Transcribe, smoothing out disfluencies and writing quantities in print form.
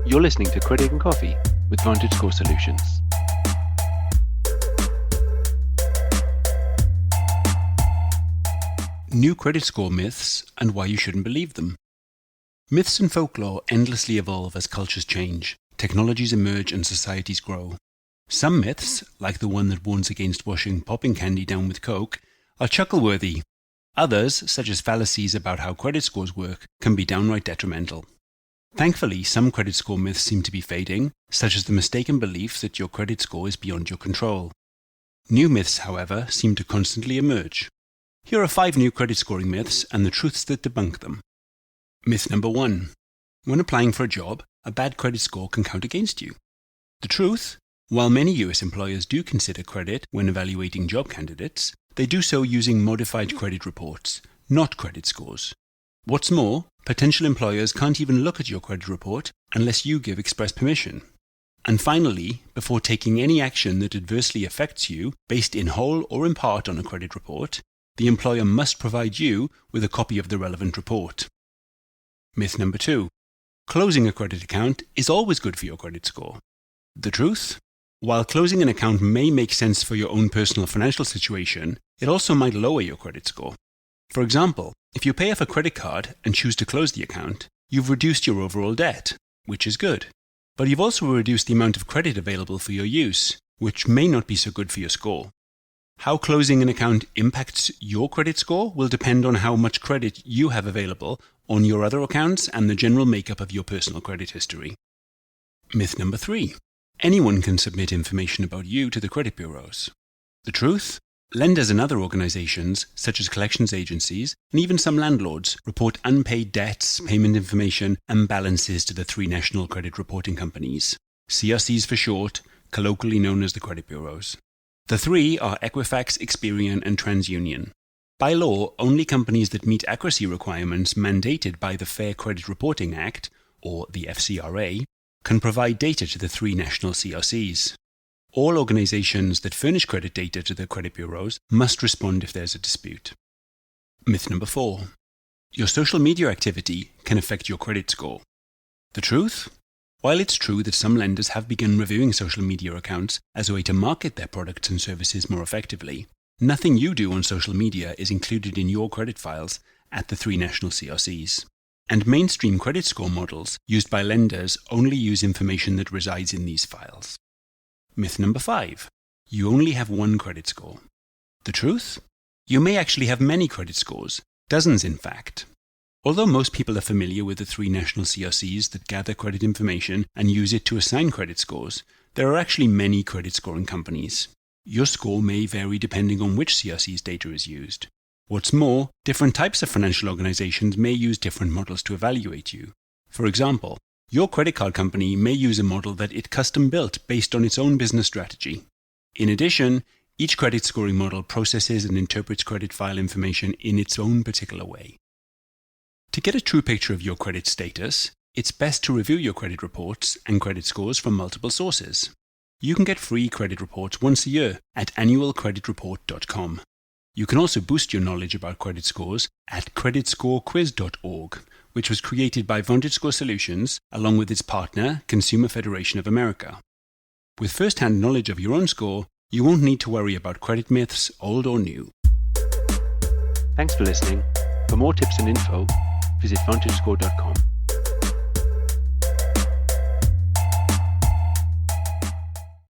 You're listening to Credit and Coffee with VantageScore Solutions. New credit score myths and why you shouldn't believe them. Myths and folklore endlessly evolve as cultures change, technologies emerge and societies grow. Some myths, like the one that warns against washing popping candy down with Coke, are chuckle-worthy. Others, such as fallacies about how credit scores work, can be downright detrimental. Thankfully, some credit score myths seem to be fading, such as the mistaken belief that your credit score is beyond your control. New myths, however, seem to constantly emerge. Here are 5 new credit scoring myths and the truths that debunk them. Myth number 1. When applying for a job, a bad credit score can count against you. The truth? While many US employers do consider credit when evaluating job candidates, they do so using modified credit reports, not credit scores. What's more, potential employers can't even look at your credit report unless you give express permission. And finally, before taking any action that adversely affects you, based in whole or in part on a credit report, the employer must provide you with a copy of the relevant report. Myth number 2. Closing a credit account is always good for your credit score. The truth? While closing an account may make sense for your own personal financial situation, it also might lower your credit score. For example, if you pay off a credit card and choose to close the account, you've reduced your overall debt, which is good. But you've also reduced the amount of credit available for your use, which may not be so good for your score. How closing an account impacts your credit score will depend on how much credit you have available on your other accounts and the general makeup of your personal credit history. Myth number 3. Anyone can submit information about you to the credit bureaus. The truth? Lenders and other organizations, such as collections agencies, and even some landlords, report unpaid debts, payment information, and balances to the 3 national credit reporting companies, CRCs for short, colloquially known as the credit bureaus. The 3 are Equifax, Experian, and TransUnion. By law, only companies that meet accuracy requirements mandated by the Fair Credit Reporting Act, or the FCRA, can provide data to the 3 national CRCs. All organizations that furnish credit data to the credit bureaus must respond if there's a dispute. Myth number 4. Your social media activity can affect your credit score. The truth? While it's true that some lenders have begun reviewing social media accounts as a way to market their products and services more effectively, nothing you do on social media is included in your credit files at the 3 national CRCs. And mainstream credit score models used by lenders only use information that resides in these files. Myth number 5. You only have one credit score. The truth? You may actually have many credit scores, dozens in fact. Although most people are familiar with the 3 national CRCs that gather credit information and use it to assign credit scores, there are actually many credit scoring companies. Your score may vary depending on which CRC's data is used. What's more, different types of financial organizations may use different models to evaluate you. For example, your credit card company may use a model that it custom built based on its own business strategy. In addition, each credit scoring model processes and interprets credit file information in its own particular way. To get a true picture of your credit status, it's best to review your credit reports and credit scores from multiple sources. You can get free credit reports once a year at annualcreditreport.com. You can also boost your knowledge about credit scores at creditscorequiz.org, which was created by VantageScore Solutions along with its partner, Consumer Federation of America. With first-hand knowledge of your own score, you won't need to worry about credit myths, old or new. Thanks for listening. For more tips and info, visit VantageScore.com.